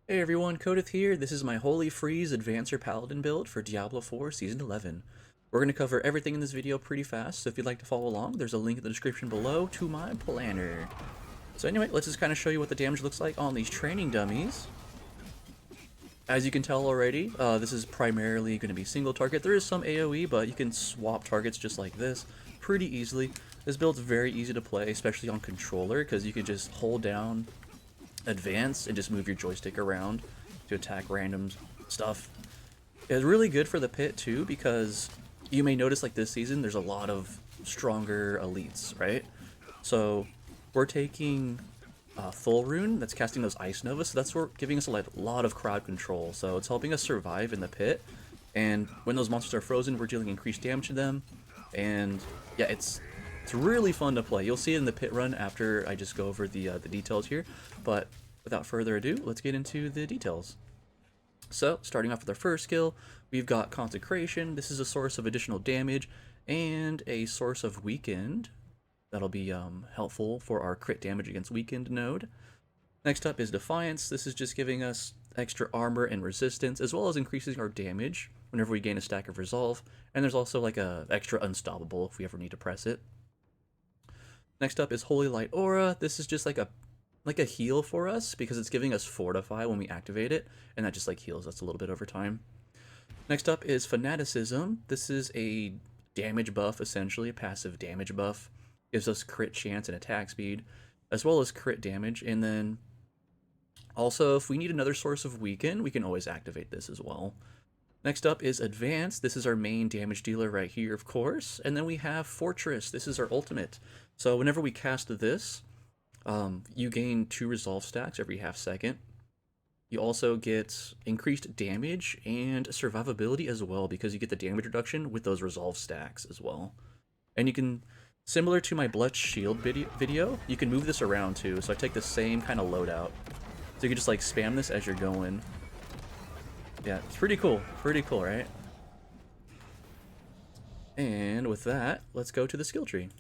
Hey everyone, Codith here. This is my Holy Freeze Advancer Paladin build for Diablo 4 Season 11. We're going to cover everything in this video pretty fast, so if you'd like to follow along, there's a link in the description below to my planner. So anyway, let's just kind of show you what the damage looks like on these training dummies. As you can tell already, this is primarily going to be single target. There is some AoE, but you can swap targets just like this pretty easily. This build's very easy to play, especially on controller, because you can just hold down advance and just move your joystick around to attack random stuff. It's really good for the pit too, because you may notice like this season there's a lot of stronger elites, right? So we're taking Full Rune that's casting those Ice Novas, so that's giving us a lot of crowd control. So it's helping us survive in the pit, and when those monsters are frozen, we're dealing increased damage to them. And yeah, it's really fun to play. You'll see it in the pit run after I just go over the details here. But without further ado, let's get into the details. So, starting off with our first skill, we've got Consecration. This is a source of additional damage and a source of weakened. That'll be helpful for our crit damage against weakened node. Next up is Defiance. This is just giving us extra armor and resistance, as well as increasing our damage whenever we gain a stack of Resolve. And there's also like a extra Unstoppable if we ever need to press it. Next up is Holy Light Aura. This is just like a heal for us because it's giving us Fortify when we activate it, and that just like heals us a little bit over time. Next up is Fanaticism. This is a damage buff, essentially, a passive damage buff. Gives us crit chance and attack speed, as well as crit damage. And then also, if we need another source of weaken, we can always activate this as well. Next up is Advance. This is our main damage dealer right here, of course. And then we have Fortress. This is our ultimate. So whenever we cast this, you gain 2 resolve stacks every half second. You also get increased damage and survivability as well, because you get the damage reduction with those resolve stacks as well. And you can, similar to my Blessed Shield video, you can move this around too. So I take the same kind of loadout. So you can just like spam this as you're going. Yeah, it's pretty cool, right? And with that, let's go to the skill tree.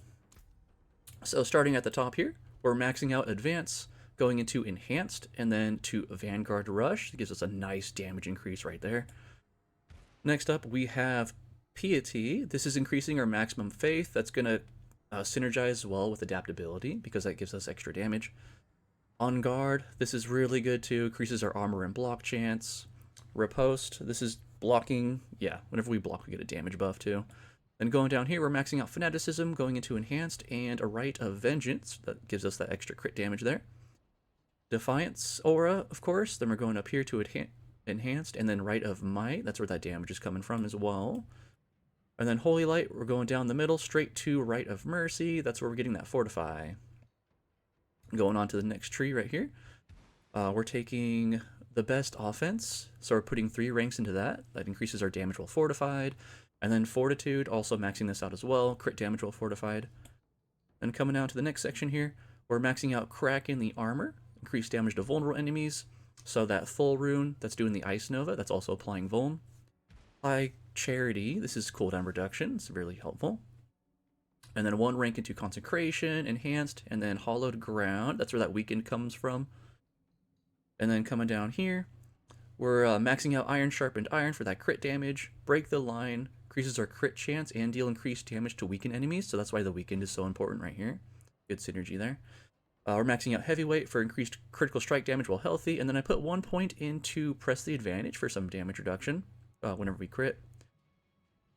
So starting at the top here, we're maxing out Advance, going into Enhanced, and then to Vanguard Rush. It gives us a nice damage increase right there. Next up, we have Piety. This is increasing our maximum faith. That's going to synergize well with adaptability, because that gives us extra damage. On Guard, this is really good too. Increases our armor and block chance. Riposte, this is blocking. Yeah, whenever we block, we get a damage buff too. Then going down here, we're maxing out Fanaticism, going into Enhanced, and a Rite of Vengeance. That gives us that extra crit damage there. Defiance Aura, of course. Then we're going up here to Enhanced, and then Rite of Might. That's where that damage is coming from as well. And then Holy Light, we're going down the middle, straight to Rite of Mercy. That's where we're getting that Fortify. Going on to the next tree right here. We're taking the best offense, so we're putting 3 ranks into that. That increases our damage while fortified. And then Fortitude, also maxing this out as well. Crit damage while fortified. And coming down to the next section here, we're maxing out Kraken the armor. Increased damage to vulnerable enemies. So that Full Rune, that's doing the Ice Nova, that's also applying Vuln. High Charity, this is cooldown reduction. It's really helpful. And then 1 rank into Consecration, Enhanced, and then Hollowed Ground. That's where that weakened comes from. And then coming down here, we're maxing out Iron Sharpened Iron for that crit damage. Break the Line increases our crit chance and deal increased damage to weakened enemies, so that's why the weakened is so important right here. Good synergy there. We're maxing out Heavyweight for increased critical strike damage while healthy, and then I put 1 point into Press the Advantage for some damage reduction whenever we crit.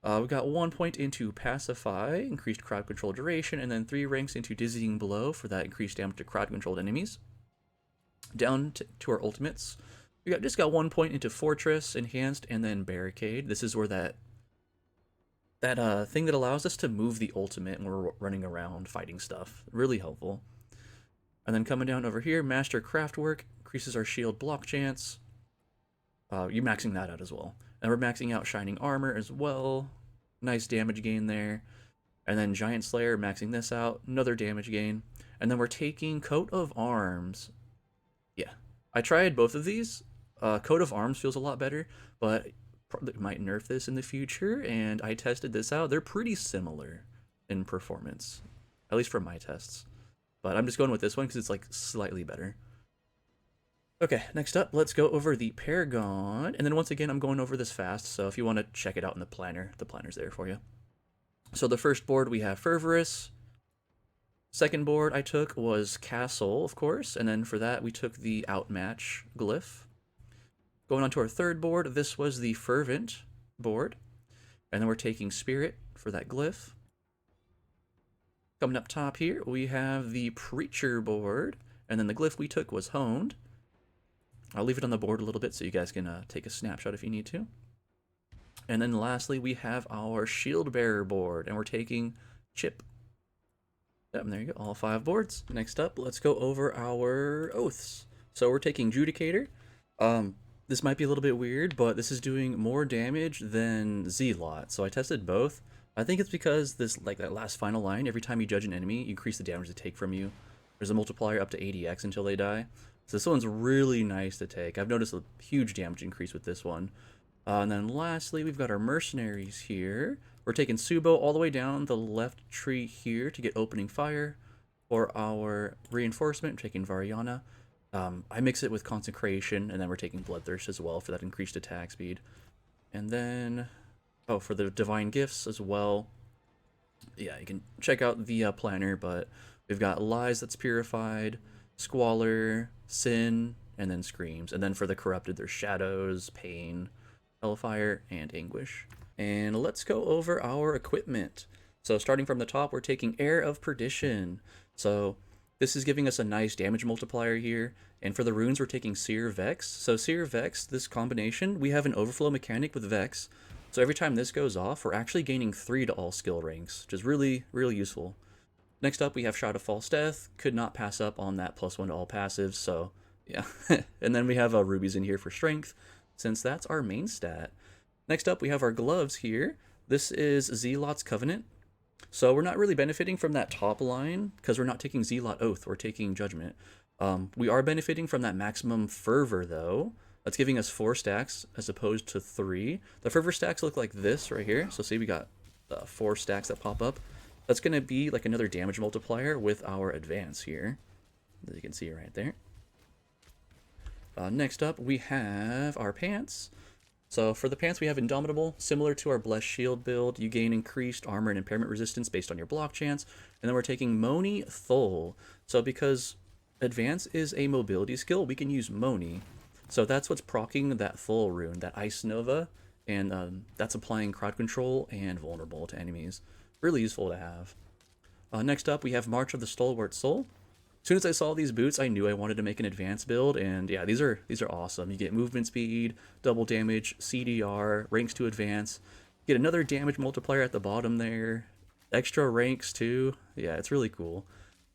We got 1 point into Pacify, increased crowd control duration, and then 3 ranks into Dizzying Blow for that increased damage to crowd controlled enemies. Down to our ultimates, we just got 1 point into Fortress, Enhanced, and then Barricade. This is where that thing that allows us to move the ultimate when we're running around fighting stuff. Really helpful. And then coming down over here, Master Craftwork increases our shield block chance. You're maxing that out as well. And we're maxing out Shining Armor as well. Nice damage gain there. And then Giant Slayer, maxing this out. Another damage gain. And then we're taking Coat of Arms. Yeah, I tried both of these. Coat of Arms feels a lot better, but probably might nerf this in the future, and I tested this out. They're pretty similar in performance, at least for my tests. But I'm just going with this one because it's like slightly better. Okay, next up, let's go over the Paragon. And then once again, I'm going over this fast, so if you want to check it out in the planner's there for you. So the first board we have Fervorous. Second board I took was Castle, of course, and then for that we took the Outmatch glyph. Going on to our third board, this was the Fervent board, and then we're taking Spirit for that glyph. Coming up top here, we have the Preacher board, and then the glyph we took was Honed. I'll leave it on the board a little bit so you guys can take a snapshot if you need to. And then lastly, we have our Shield Bearer board, and we're taking Chip. Yep, and there you go, all 5 boards. Next up, let's go over our oaths. So we're taking Judicator. This might be a little bit weird, but this is doing more damage than Zealot. So I tested both. I think it's because this, like that last final line, every time you judge an enemy, you increase the damage they take from you. There's a multiplier up to 80x until they die. So this one's really nice to take. I've noticed a huge damage increase with this one. And then lastly, we've got our Mercenaries here. We're taking Subo all the way down the left tree here to get Opening Fire. For our Reinforcement, we're taking Variana. I mix it with Consecration, and then we're taking Bloodthirst as well for that increased attack speed. And then, oh, for the Divine Gifts as well. Yeah, you can check out the planner, but we've got Lies that's Purified, Squalor, Sin, and then Screams. And then for the Corrupted, there's Shadows, Pain, Hellfire, and Anguish. And let's go over our equipment. So starting from the top, we're taking Heir of Perdition. So this is giving us a nice damage multiplier here. And for the runes, we're taking Seer Vex. So Seer Vex, this combination, we have an overflow mechanic with Vex. So every time this goes off, we're actually gaining 3 to all skill ranks, which is really, really useful. Next up, we have Shroud of False Death. Could not pass up on that +1 to all passives, so yeah. And then we have rubies in here for strength, since that's our main stat. Next up, we have our gloves here. This is Zealot's Covenant. So we're not really benefiting from that top line, because we're not taking Zealot Oath, we're taking Judgment. We are benefiting from that Maximum Fervor, though. That's giving us 4 stacks as opposed to 3. The Fervor stacks look like this right here. So see, we got 4 stacks that pop up. That's going to be like another damage multiplier with our advance here, as you can see right there. Next up, we have our pants. So for the pants, we have Indomitable, similar to our Blessed Shield build. You gain increased armor and impairment resistance based on your block chance. And then we're taking Moni Thul. So because Advance is a mobility skill, we can use Moni. So that's what's proccing that Thul rune, that Ice Nova, and that's applying crowd control and vulnerable to enemies. Really useful to have. Next up, we have March of the Stalwart Soul. As soon as I saw these boots, I knew I wanted to make an advanced build, and yeah, these are awesome. You get movement speed, double damage, CDR, ranks to advance. You get another damage multiplier at the bottom there, extra ranks too. Yeah, it's really cool.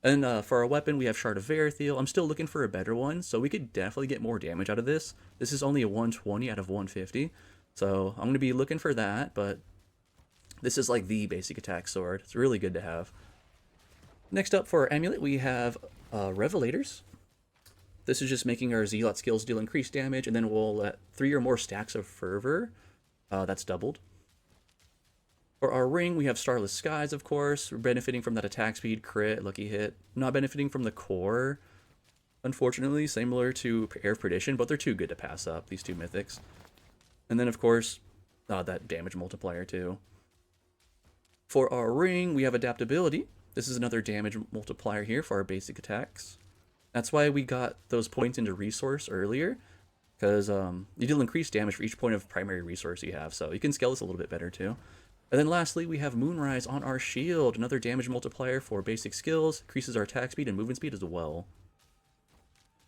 And for our weapon, we have Shard of Verithiel. I'm still looking for a better one, so we could definitely get more damage out of this. This is only a 120 out of 150, so I'm going to be looking for that, but this is like the basic attack sword. It's really good to have. Next up for our amulet, we have Revelators. This is just making our Zealot skills deal increased damage, and then we'll let 3 or more stacks of Fervor. That's doubled. For our ring, we have Starless Skies, of course. We're benefiting from that attack speed, crit, lucky hit. Not benefiting from the core, unfortunately, similar to Heir of Perdition, but they're too good to pass up, these 2 mythics. And then, of course, that damage multiplier, too. For our ring, we have Adaptability. This is another damage multiplier here for our basic attacks. That's why we got those points into resource earlier, because you deal increased damage for each point of primary resource you have, so you can scale this a little bit better too. And then lastly, we have Moonrise on our shield, another damage multiplier for basic skills, increases our attack speed and movement speed as well.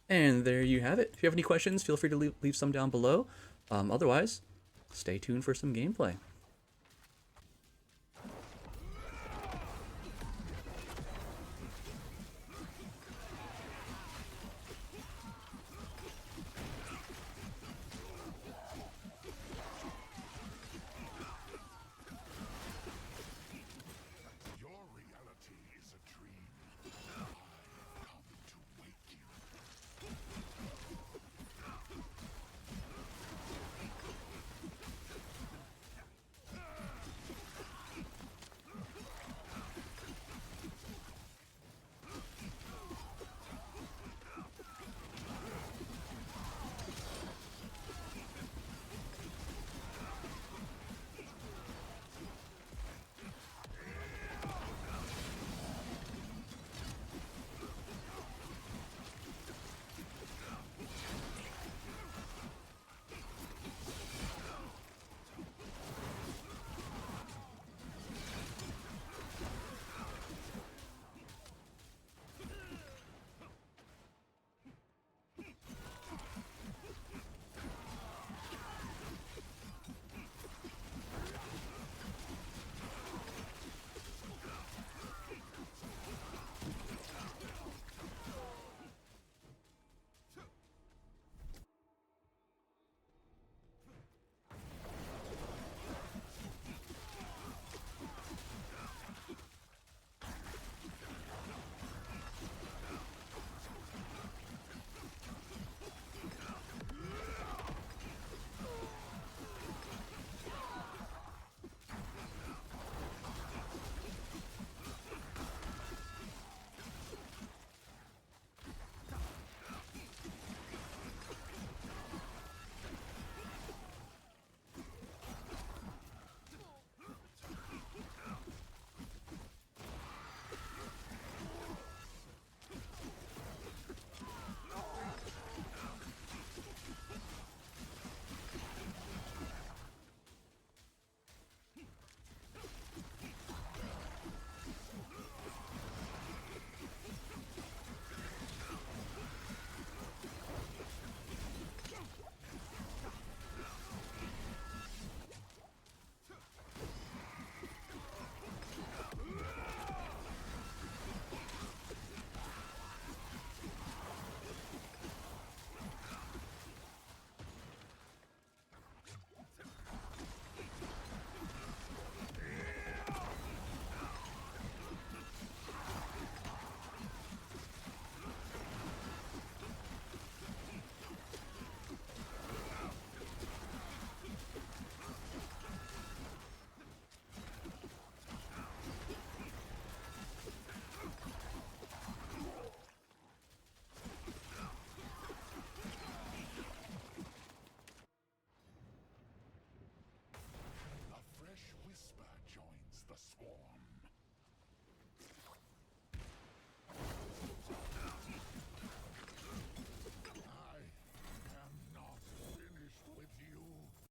And there you have it. If you have any questions, feel free to leave some down below. Otherwise, stay tuned for some gameplay.